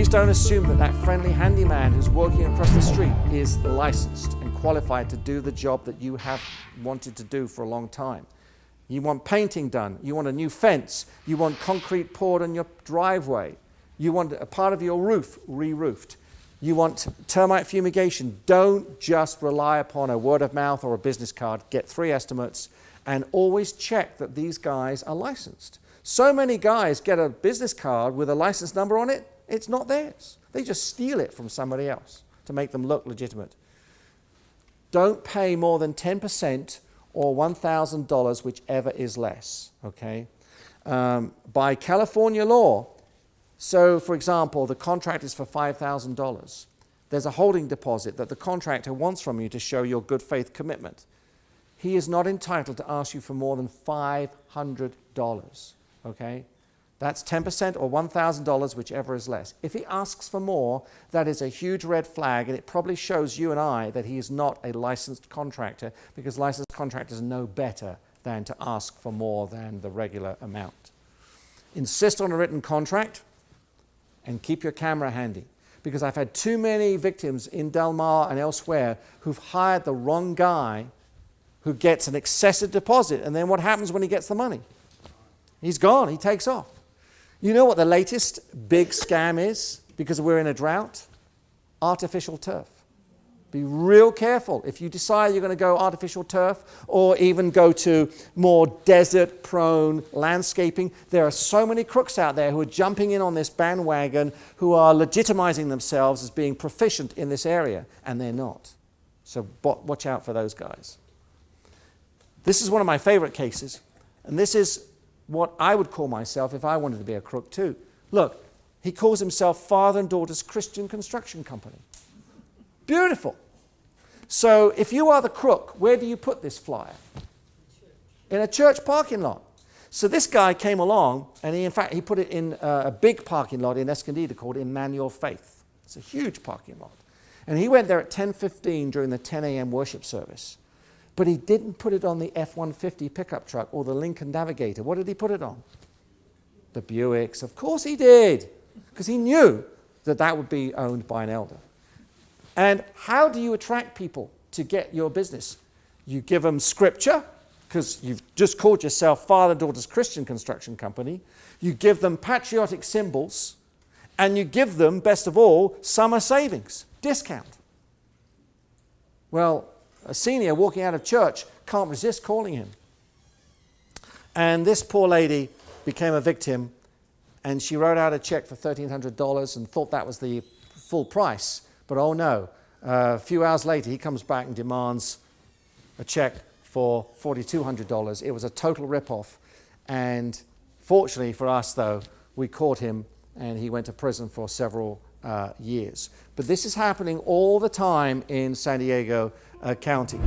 Please don't assume that that friendly handyman who's working across the street is licensed and qualified to do the job that you have wanted to do for a long time. You want painting done, you want a new fence, you want concrete poured on your driveway, you want a part of your roof re-roofed, you want termite fumigation. Don't just rely upon a word of mouth or a business card. Get 3 estimates and always check that these guys are licensed. So many guys get a business card with a license number on it, it's not theirs. They just steal it from somebody else to make them look legitimate. Don't pay more than 10% or $1,000, whichever is less, okay? By California law, so for example, the contract is for $5,000. There's a holding deposit that the contractor wants from you to show your good faith commitment. He is not entitled to ask you for more than $500, okay? That's 10% or $1,000, whichever is less. If he asks for more, that is a huge red flag, and it probably shows you and I that he is not a licensed contractor, because licensed contractors know better than to ask for more than the regular amount. Insist on a written contract and keep your camera handy, because I've had too many victims in Del Mar and elsewhere who've hired the wrong guy who gets an excessive deposit, and then what happens when he gets the money? He's gone, he takes off. You know what the latest big scam is, because we're in a drought? Artificial turf. Be real careful. If you decide you're going to go artificial turf or even go to more desert-prone landscaping, there are so many crooks out there who are jumping in on this bandwagon, who are legitimizing themselves as being proficient in this area, and they're not. So watch out for those guys. This is one of my favorite cases, and this is what I would call myself if I wanted to be a crook too. Look, he calls himself Father and Daughter's Christian Construction Company. Beautiful. So if you are the crook, where do you put this flyer? In a church parking lot. So this guy came along, and in fact, he put it in a big parking lot in Escondido called Emmanuel Faith. It's a huge parking lot. And he went there at 10:15 during the 10 a.m. worship service. But he didn't put it on the F-150 pickup truck or the Lincoln Navigator. What did he put it on? The Buicks. Of course he did, because he knew that that would be owned by an elder. And how do you attract people to get your business? You give them scripture, because you've just called yourself Father and Daughter's Christian Construction Company. You give them patriotic symbols, and you give them, best of all, summer savings, discount. Well, a senior walking out of church can't resist calling him. And this poor lady became a victim, and she wrote out a check for $1,300 and thought that was the full price. But oh no, a few hours later he comes back and demands a check for $4,200. It was a total ripoff. And fortunately for us though, we caught him and he went to prison for several years. But this is happening all the time in San Diego County.